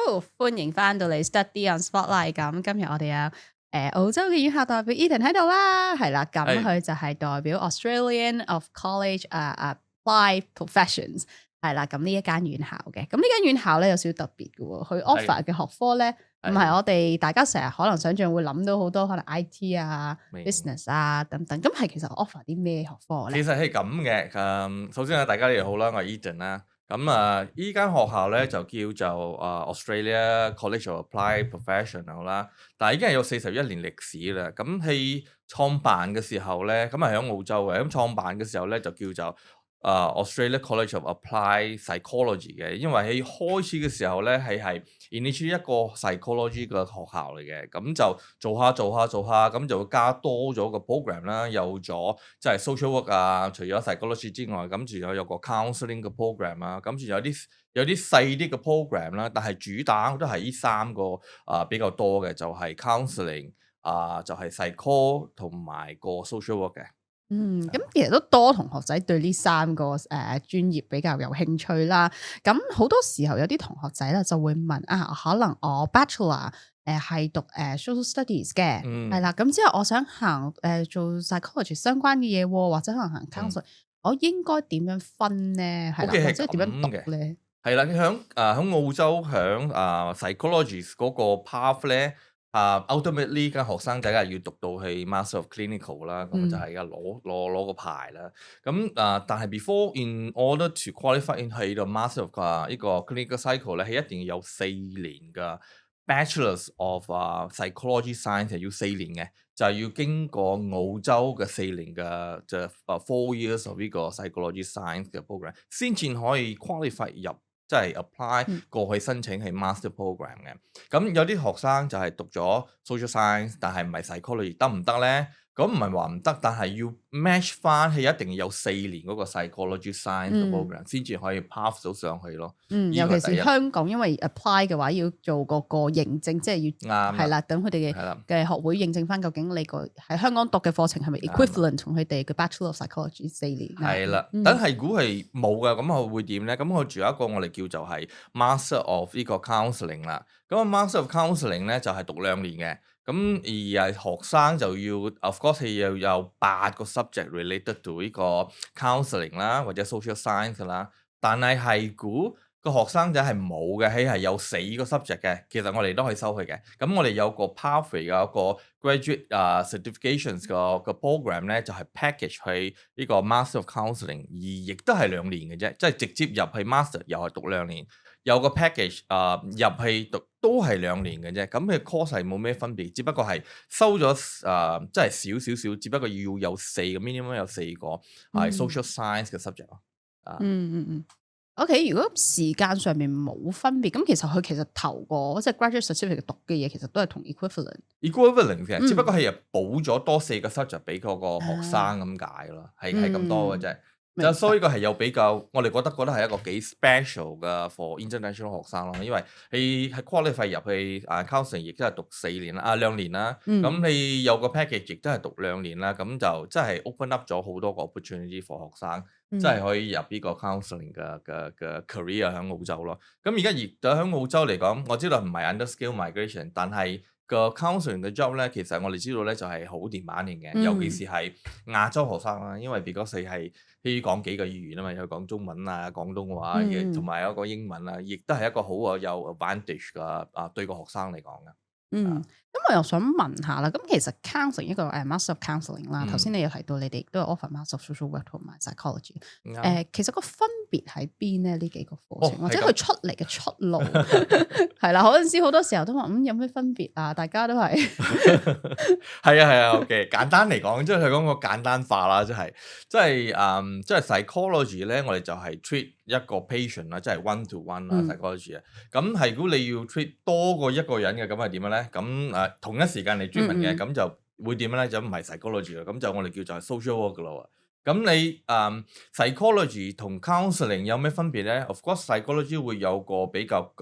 好，歡迎翻到嚟 Study on Spotlight。咁今日我哋有澳洲嘅院校代表 Eden 喺度啦，係啦，咁佢就係代表 Australian of College Applied Professions， 係啦，咁呢一間院校嘅。咁呢間院校咧有少少特別嘅喎，佢 offer 嘅學科咧唔係我哋大家成日可能想象會諗到好多可能 IT 啊、business 啊等等，咁係其實 offer 啲咩學科咧？其實係咁嘅，首先大家你好啦，我係 Eden 啦。咁依間學校咧就叫做Australia College of Applied Professional 啦，但係已經係有41年歷史啦。咁喺創辦嘅時候咧，咁係喺澳洲嘅。咁創辦嘅時候咧就叫做Australia College of Applied Psychology 嘅，因為喺開始嘅時候咧係 initiate 一個 psychology 嘅學校嚟嘅，咁就做下，咁就會加多咗個 program 啦，有咗即係 social work 啊，除咗 psychology 之外，咁仲有個 counselling 嘅 program 啊，咁仲有啲細啲嘅 program 啦，但係主打都係呢三個比較多嘅，就係 counselling 就係 psycho 同埋個 social work 嘅。咁其實都多同學仔對呢三個專業比較有興趣啦。咁好多時候有啲同學仔咧就會問可能我 Bachelor 係讀social studies 嘅，係啦。咁之後我想行做 psychology 相關嘅嘢，或者可能行 counselor，我應該點樣分咧？係啦，或者點樣讀咧？係啦，響澳洲響psychology 嗰個 path 咧。ultimately 間學生仔係要讀到去 Master of Clinical 啦，咁就係而家攞個牌啦。咁但係 before in order to qualify in 去到 Master of 呢個 Clinical Psycho 咧，係一定要有4年嘅 Bachelors of Psychology Science 係要4年嘅，就係要經過澳洲嘅4年嘅就4 years of 呢個 Psychology Science 嘅 program 先至可以 qualify 入。即係 apply 過去申請係 master program 嘅，咁有啲學生就係讀咗 social science，但係唔係 psychology 得唔得咧？咁唔係話唔得，但係要 match 翻係一定要有4年嗰個 psychology science 嘅 program 先至可以 pass 到上去咯。尤其是香港，因為 apply 嘅話要做個認證，即係要係啦，等佢哋嘅學會認證翻究竟你個喺香港讀嘅課程係咪 equivalent 同佢哋嘅 Bachelor of Psychology 4年。係啦，但係如果係冇嘅，咁我會點咧？咁我仲有一個我哋叫做係 Master of 呢個 Counselling 啦。咁 Master of Counselling 咧就係讀2年嘅。咁而係學生就要 of course 係要有8個 subject related to 呢個 counselling 啦，或者 social science 啦。但係估個學生仔係冇嘅，係有4個 subject 嘅。其實我哋都可以收佢嘅。咁我哋有個 pathway 有一個 graduate certifications 個 program 咧，就係 package 去呢個 master of counselling，而亦都係2年嘅啫，即係直接入去 master 又係讀2年。有個 package 入去讀都係2年嘅啫，咁佢 course 係冇咩分別，只不過係收咗即係少，只不過要有4個 minimum 有4個係 social science 嘅 subject 咯。OK， 如果時間上面冇分別，咁其實佢頭個即係 graduate certificate 讀嘅嘢，其實都係同 equivalent 嘅，只不過係補咗多4個 subject 俾嗰個學生咁解咯，係咁多嘅啫。所以呢個係有比較，我哋覺得係一個幾 special 嘅 for international 學生咯，因為係 qualify 入去counselling 亦都係讀4年啦，2年啦。咁你有個 package 亦都係讀2年啦，咁就真係 open up 咗好多個 opportunity for 學生，真係可以入呢個 counselling 嘅 career 喺澳洲咯。咁而家喺澳洲嚟講，我知道唔係 under skill migration，但係個 counselling 嘅 job 咧，其實我哋知道咧就係好demanding嘅，尤其是係亞洲學生啦，因為 because 係講幾個語言啊嘛，有講中文啊、廣東話嘅，同埋有一個英文啊，亦都係一個好有 advantage 嘅對個學生嚟講嘅。咁我又想問下啦，咁其實 counselling 一個Master of Counselling 啦，頭先你有提到你哋都有 offer Master of Social Work 同埋 Psychology，其實個分別喺邊咧？呢幾個課程或者佢出嚟嘅出路係啦，嗰陣時好多時候都話有咩分別啊？大家都係係啊 ，OK， 簡單嚟講，即係佢講個簡單化啦，即係 psychology 咧，我哋就係 treat一個 patient 啦，即係 one to one 啦 psychology 啊。咁係如果你要 treat 多過一個人嘅，咁係點樣咧？咁同一時間嚟 treatment 嘅，咁就會點樣咧？就唔係 psychology 啦，咁就我哋叫做 social work 噶咯。咁你psychology 同 counselling 有咩分別咧 ？Of course psychology 會有個比較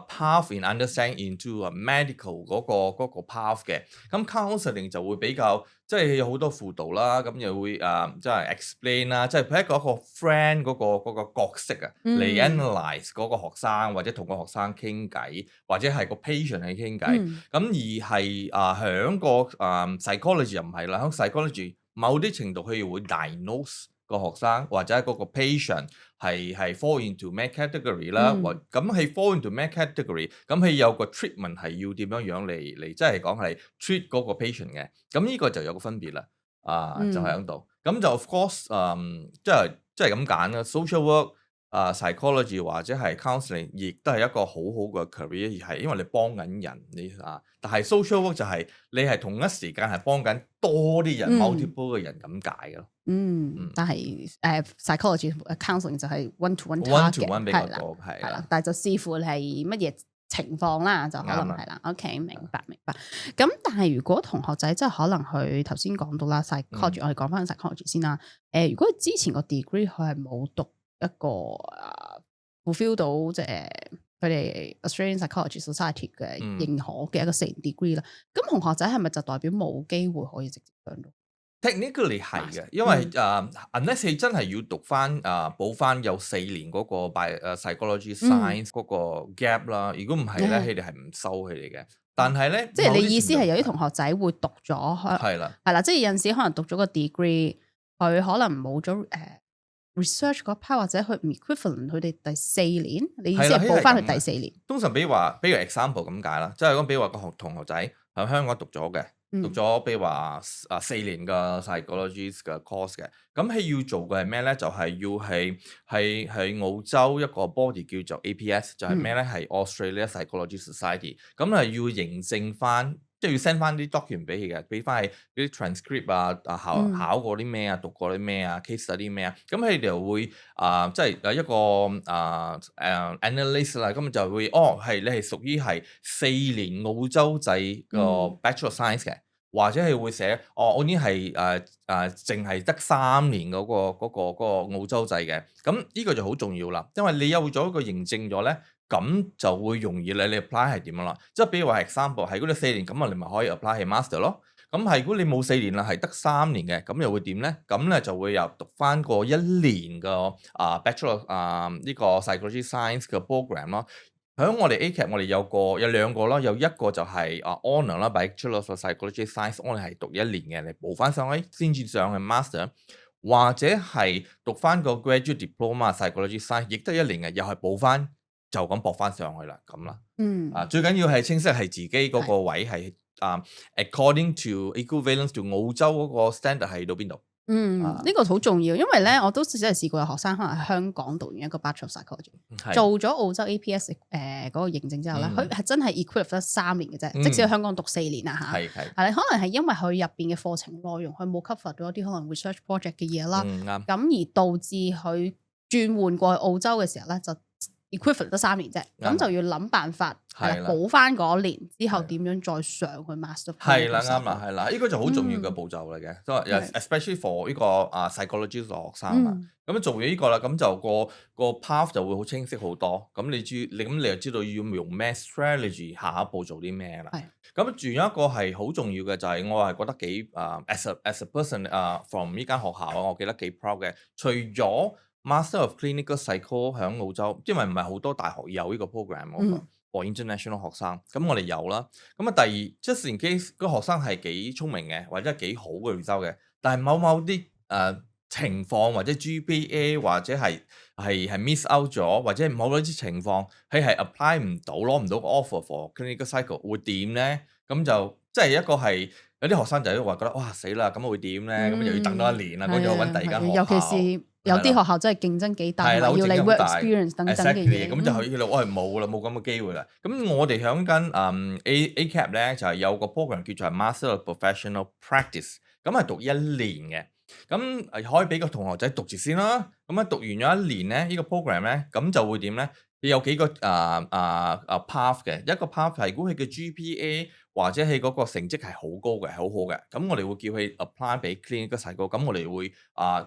path in understanding into medical 嗰個 path 嘅，咁 counselling 就會比較即係有好多輔導啦，咁又會即係 explain 啦，即係佢一個 friend 嗰個角色啊，嚟 analyse 嗰個學生或者同個學生傾偈，或者係個 patient 去傾偈，咁而係響個psychology 又唔係啦，響 psychology 某啲程度佢又會 diagnose 個學生或者嗰個 patient 係 fall into 咩 category 啦，咁係 fall into 咩 category，咁佢有個 treatment 係要點樣樣嚟，即係講係 treat 嗰個 patient 嘅，咁呢個就有個分別啦，就喺度，咁就 of course 即係咁揀啦 social work。psychology 或者係 counselling 亦都係一個好好嘅 career，而係因為你幫緊人但係 social work 就係你係同一時間係幫緊多啲人、multiple 嘅人咁解嘅咯。但係psychology counselling 就係 one to one 比較多，係啦，但係就視乎你係乜嘢情況啦，就可能係啦。OK， 明白。咁但係如果同學仔即係可能佢頭先講到啦 psychology，我哋講翻 psychology 先啦。如果之前個 degree 佢係冇讀一個fulfill 到即係佢哋 Australian Psychology Society 嘅認可嘅一個4年 degree 啦，咁同學仔係咪就代表冇機會可以直接上到 ？Technically 係嘅，因為unless 你真係要讀翻補翻有4年嗰個psychology science 嗰個 gap 啦，如果唔係咧，佢哋係唔收佢哋嘅。但係咧，即係你意思係有啲同學仔會讀咗係啦，即係有陣時可能讀咗個 degree，佢可能冇咗research 嗰 part 或者佢唔 equivalent 佢哋第4年，你意思係報翻去第4年？通常比如 example 咁解啦，即係講比如話個同學仔喺香港讀咗嘅，讀咗比如話4年嘅 psychology 嘅 course 嘅，咁佢要做嘅係咩咧？就係要係澳洲一個 body 叫做 APS，就係咩咧？係 Australia Psychology Society，咁係要認證翻。即係要 send 翻啲 document 俾佢嘅，俾翻係啲 transcript 考過啲咩讀過啲咩case study 咩咁佢哋就會即係一個analyst 啦，咁就會係你係屬於係4年澳洲制個 Bachelor of Science 嘅，或者係會寫我已經係淨係得3年嗰個澳洲制嘅，咁呢個就好重要啦，因為你有咗一個認證咗咧。咁就會容易你 apply 係點樣啦？即係比如話 example 係如果你4年咁你咪可以 apply 係 master 咯。咁係如果你冇4年啦，係得3年嘅，咁又會點咧？咁咧就會又讀翻個1年嘅Bachelor 呢個 Psychology Science 嘅 program 咯。喺我哋 ACAP 我哋有2個啦，有一個就係honour 啦 Bachelor of Psychology Science，我哋係讀1年嘅，你補翻上去先至上去 master， 或者係讀翻個 graduate diploma Psychology Science， 亦都係1年嘅，又係補翻。就咁駁翻上去啦，咁啦，最緊要係清晰係自己嗰個位係according to equivalence to 澳洲嗰個 standard 係到邊度？呢個好重要，因為咧我都真係試過有學生可能喺香港讀完一個 Bachelor of Psychology，做咗澳洲 APS 嗰個認證之後咧，佢係真係 equivalent 得3年嘅啫，即使喺香港讀4年啦嚇。係可能係因為佢入邊嘅課程內容，佢冇 cover 到一啲可能 research project 嘅嘢啦，咁而導致佢轉換過去澳洲嘅時候咧就。equivalent 得3年啫，咁就要諗辦法補翻嗰年之後點樣再上去 master。係啦，啱啦，係啦，呢個就好重要嘅步驟嚟嘅，都係 especially for 呢個psychology 嘅學生啊。咁做完呢個啦，咁就個 path 就會好清晰好多。咁你就知道要用咩 strategy， 下一步做啲咩啦。咁仲有一個係好重要嘅，就係我係覺得幾as a person from 呢間學校啊，我記得幾 proud 嘅。除咗Master of Clinical Psycho 喺澳洲，因為唔係好多大學有呢個 program for international 學生，咁我哋有啦。咁第二 just in case 個學生係幾聰明嘅，或者幾好嘅 result 嘅，但係某啲情況或者 GPA 或者係 miss out 咗，或者某啲情況佢係 apply 唔到，攞唔到個 offer for clinical psycho 會點咧？咁就即係一個係有啲學生就係話覺得哇死啦，咁會點咧？咁又要等多1年啦，咁就揾第二間學校。尤其是有啲學校真係競爭幾大，要你 work experience 等等嘅嘢。咁就佢我係冇啦，冇咁嘅機會啦。咁我哋響間ACAP 咧就係有個 program 叫做 Master of Professional Practice， 咁係讀1年嘅。咁可以俾個同學仔讀住先啦。咁讀完咗1年咧，呢個 program 咧，咁就會點咧？有幾個path 嘅，一個 path 係如果佢嘅 GPA 或者係嗰個成績係好高嘅，係好好嘅，咁我哋會叫佢 apply 俾 clinical psycho，咁我哋會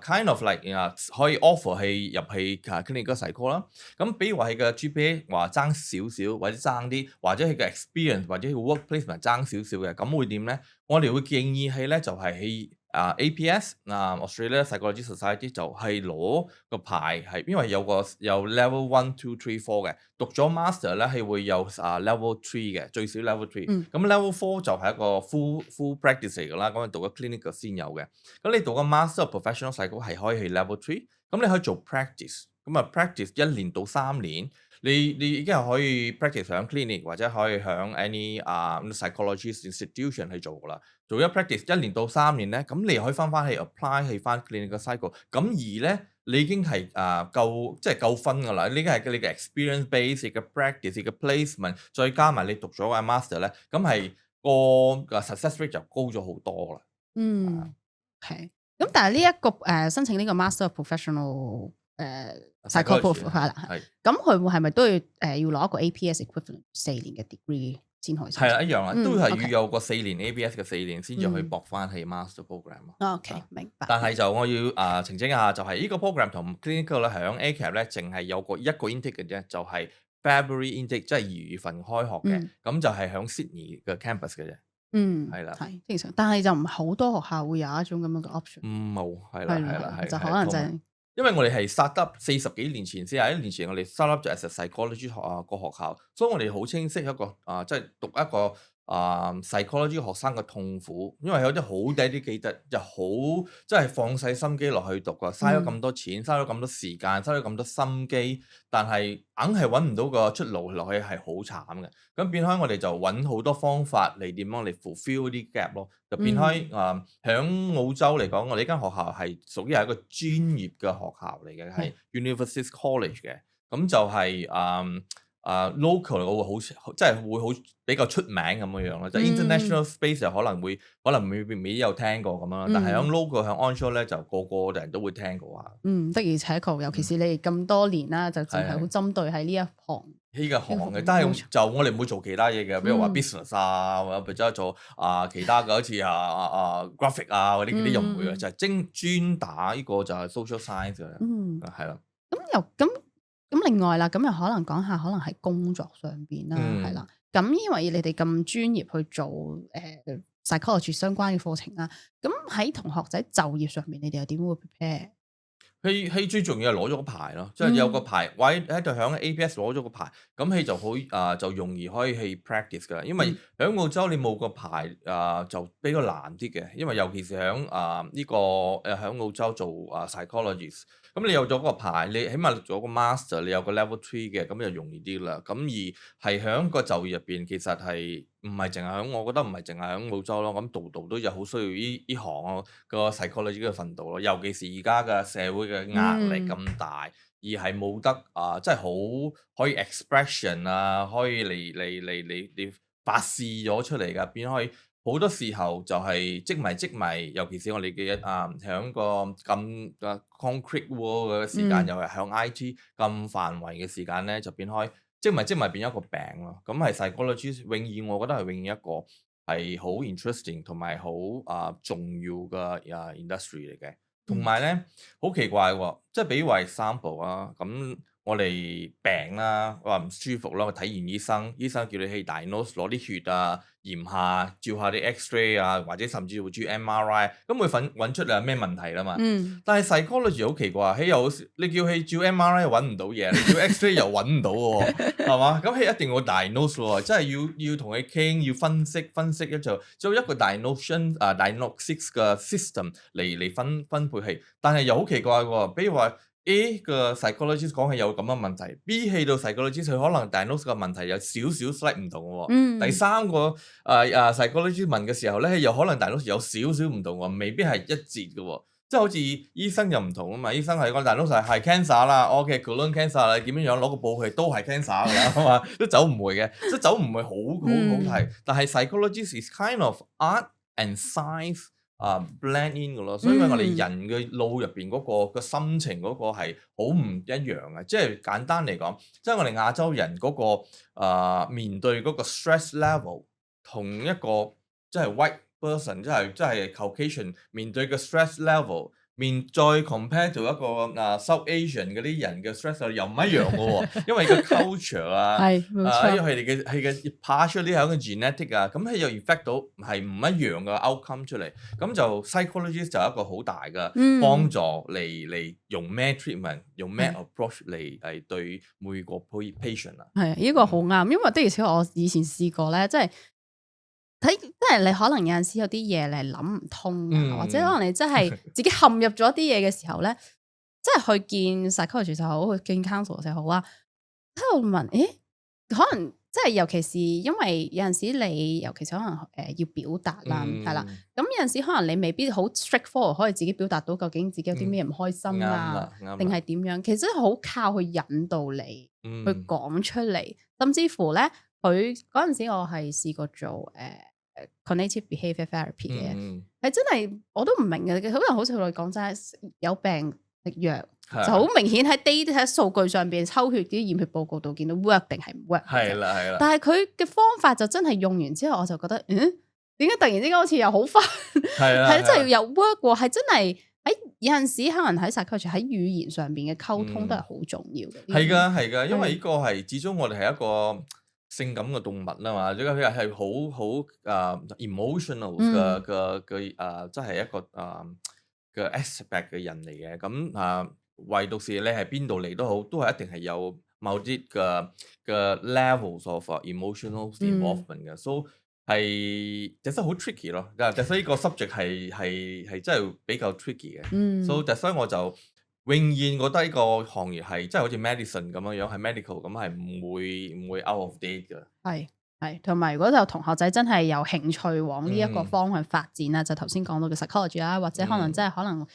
kind of like 可以 offer 係入去clinical psycho 啦。咁比如話係嘅 GPA 話爭少少，或者爭啲，或者係嘅 experience 或者係 work placement 爭少少嘅，咁會點咧？我哋會建議係咧就係喺APS Australia Psychology Society 就係攞個牌係，因為有 level 1、2、3、4嘅，讀咗 master 咧係會有level 3嘅，最少 level 3。咁 level 4就係一個 full practice 嚟㗎啦，咁你讀咗 clinical 先有嘅。咁你讀個 master of professional psycho 係可以去 level 3，咁你可以做 practice，咁啊 practice 1年到3年。你已經係可以 practice 響 clinic 或者可以響 any psychologist institution 去做㗎啦。做咗 practice 1年到3年咧，咁你又可以翻去 apply 去翻 clinical psycho。咁而咧，你已經係夠分㗎啦。呢個係你嘅 experience base 嘅 practice 嘅 placement，再加埋你讀咗個 master 咧，咁係個 success rate 就高咗好多啦。係。咁但係呢一個申請呢個 Master of Professional Psychology 係啦，咁佢會係咪都要要攞一個 APS equivalent 4年嘅 degree 先可以？係啦，一樣啦，都係要有個4年 APS 嘅4年先至可以駁翻去 Master program。OK， 明白。但係就我要澄清一下，就係呢個 program 同 clinical 咧，響 ACAP 咧，淨係有一個 intake 嘅啫，就係 February intake，即係2月份開學嘅，咁就係響 Sydney 嘅 campus 嘅啫。係啦，係正常，但係就唔好多學校會有一種咁樣嘅 option。冇，係啦，就可能就係因為我哋係 start up 40幾年前，41年前我哋 start up 就 as a psychology 個學校，所以我哋好清晰一個即係讀一個psychology 學生嘅痛苦，因為有啲好dedicated，又好即係放細心機落去讀㗎，嘥咗咁多錢，嘥咗咁多時間，嘥咗咁多心機，但係硬係揾唔到個出路落去係好慘嘅。咁變開我哋就揾好多方法嚟點樣嚟 fulfill 啲 gap 咯，就變開響澳洲嚟講，我哋呢間學校係屬於係一個專業嘅學校嚟嘅，係 University College 嘅，咁就係local 會好即係會好比較出名咁樣咯，即係 international space 就可能未有聽過咁樣，但係響 local 響 onshore 咧就個個人都會聽過下。的而且確，尤其是你哋咁多年啦，就淨係好針對喺呢一行。呢個行嘅，但係就我哋唔會做其他嘢嘅，比如話 business 或者做其他嘅好似graphic 嗰啲又唔會嘅，就係專打呢個就係 social science 嘅，係啦。咁另外啦，咁又可能講下，可能喺工作上邊啦，係啦。咁因為你哋咁專業去做psychology 相關嘅課程啦，咁喺同學仔就業上面，你哋又點會 prepare？佢最重要係攞咗個牌咯，即係有個牌，或者喺度響 APS 攞咗個牌，咁佢就好就容易可以去 practice 㗎啦。因為響澳洲你冇個牌就比較難啲嘅，因為尤其是響呢個響澳洲做psychologist，咁你有咗個牌，你起碼做個 master，你有個 level 3嘅，咁就容易啲啦。咁而係響個就業入邊，其實係唔係淨係響，我覺得唔係淨係響澳洲咯，咁度度都有好需要呢行個 psychology 嘅訓導咯，尤其是而家嘅社會嘅壓力咁大，而係冇得即係好可以 expression 可以嚟發示咗出嚟㗎，變可以好多時候就係積迷，尤其是我哋嘅響個咁嘅 concrete world 嘅時間，又係響 IT 咁範圍嘅時間咧，就變開積迷變咗一個病咯。咁係 psychology 永遠我覺得係永遠一個係好 interesting 同埋好重要嘅industry 嚟嘅。同埋咧好奇怪喎，即係比如話 example 咁我哋病啦，話唔舒服啦，我睇完醫生叫你去 diagnose 攞啲血驗下，照下啲 X-ray 或者甚至會照 MRI，咁會揾出咩問題啦嘛。但係 psychology 好奇怪，你叫佢照 MRI 揾唔到嘢，你照 X-ray 又揾唔到喎，係嘛？咁佢一定要 diagnose 喎，即係要同佢傾，要分析一就一個 diagnosis 嘅 system 嚟分配係，但係又好奇怪喎，比如話。A 個 psychologist 講係有咁嘅問題 ，B 去到 psychologist 佢可能 diagnose 個問題有少少 slight 唔同喎。第三個psychologist 問嘅時候咧，又可能 diagnose 有少少唔同喎，未必係一致嘅喎。即係好似醫生又唔同啊嘛，醫生係個 diagnose 係 cancer 啦，OK，colon cancer 你點樣攞個報佢都係 cancer 㗎啦，係嘛，都走唔回嘅，即係走唔會好睇。但係 psychologist is kind of art and science。blend in 嘅咯，所以我哋人嘅腦入邊嗰個心情嗰個係好唔一樣嘅，即係簡單嚟講，即係我哋亞洲人嗰個面對嗰個 stress level 同一個即係 white person，即係 Caucasian 面對嘅 stress level，再 compare 到一個South Asian 嗰啲人嘅 stress level 又唔一樣嘅喎，因為個 culture 啊，冇錯因為佢哋嘅 partially 係一個 genetic 啊，咁佢又 affect 到係唔一樣嘅 outcome 出嚟，咁就 psychologist 就一個好大嘅幫助嚟用咩 treatment， 用咩 approach 嚟對每個 patient 啊。係啊，呢個好啱，因為的而且確我以前試過咧，即係你可能有陣時有啲嘢你諗唔通啊，或者可能你真係自己陷入咗啲嘢嘅時候咧，即係去見 psychologist 就好，去見 counsel 就好啦。喺度問，可能即係尤其是因為有陣時你尤其是可能要表達啦，係啦，咁有陣時可能你未必好 straightforward 可以自己表達到究竟自己有啲咩唔開心啊，定係點樣？其實好靠去引導你去講出嚟，甚至乎咧，佢嗰陣時我係試過做cognitive behaviour therapy 嘅，係真係我都唔明嘅，好多人好似我哋講真，有病食藥。就好明顯喺 data 喺數據上邊抽血啲驗血報告度見到 work 定係唔 work。係啦。但係佢嘅方法就真係用完之後，我就覺得，點解突然之間好似又好快？係真係有 work 喎，係真係喺有陣時可能喺 psychology 喺語言上邊嘅溝通都係好重要嘅。係㗎，因為呢個係始終我哋係一個性感嘅動物啦嘛，呢個係好emotional 嘅即係一個嘅 aspect 嘅人嚟嘅，咁唯獨是你係邊度嚟都好，都係一定係有某啲嘅 levels of emotional involvement 嘅，所以係其實好 tricky 咯。其實呢個 subject 係真係比較 tricky 嘅，所以我就永遠覺得呢個行業係真係好似 medicine 咁樣係 medical 咁係唔會 out of date 嘅。係，同埋如果就同學仔真係有興趣往呢一個方向發展啦，就頭先講到嘅 psychology 啦，或者可能真係可能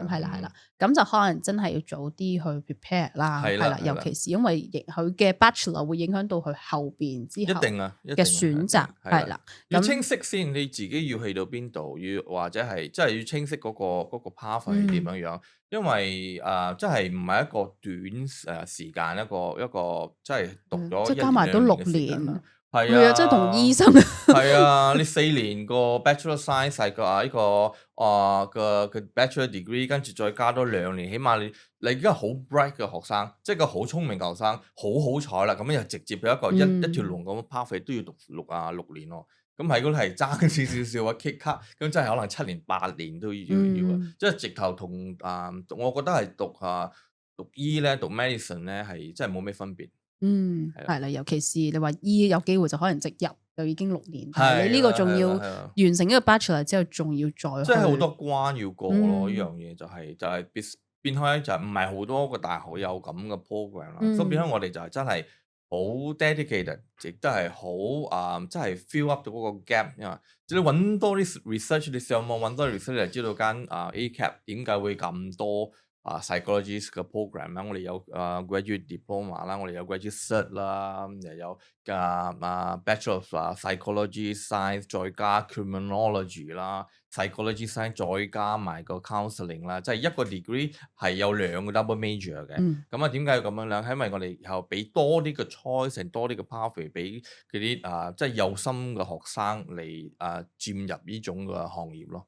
係啦，咁就可能真係要早啲去 prepare 啦，係啦，尤其是因為佢嘅 bachelor 會影響到佢後邊之後嘅選擇，係啦，要清晰先，你自己要去到邊度，或者係真係要清晰嗰個 path 係點樣樣。因為真係唔係一個短時間，一個即係讀咗即係加埋都6年，係啊，即係同醫生係啊，你4年個 Bachelor Science 係個呢個 Bachelor Degree， 跟住再加多2年，起碼你而家好 bright 嘅學生，即係個好聰明嘅學生，好彩啦，咁樣又直接有一條龍咁 path 都要讀6年咯。咁喺嗰度係爭少啊 kick cut，咁真係可能7年8年都要啊，即係直頭同我覺得係讀醫咧，讀 medicine 咧係真係冇咩分別。係啦，尤其是你話醫有機會就可能直入就已經6年，你呢個仲要完成呢個 bachelor 之後，仲要再即係好多關要過咯。呢樣嘢就係變開就唔係好多個大學有咁嘅 program 啦，所以變開我哋就係真係好 dedicated，亦都係好即係 fill up 到嗰個 gap，因為即係你揾多啲 research，你上網揾多啲 research 就知道間ACAP 點解會咁多psychologist 嘅 program 啦。我哋有graduate diploma 啦，我哋有 graduate cert 啦，又有bachelor of psychology science， 再加 criminology 啦，psychology science 再加埋個 counselling 啦，即係一個 degree 係有2個 double major 嘅。咁點解要咁樣咧？係因為我哋以後俾多啲嘅 choice， 多啲嘅 pathway 俾嗰啲即係有心嘅學生嚟佔入呢種嘅行業咯。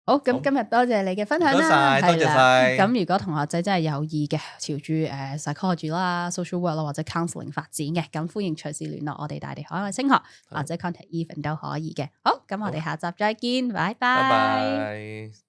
好，咁今日多謝你嘅分享啦，多謝晒。咁如果同學仔真係有意嘅，朝住psychology 啦、social work 啦或者 counselling 發展嘅，咁歡迎隨時聯絡我哋大地海外升學，或者 contact Evan 都可以嘅。好，咁我哋下集再見，拜拜。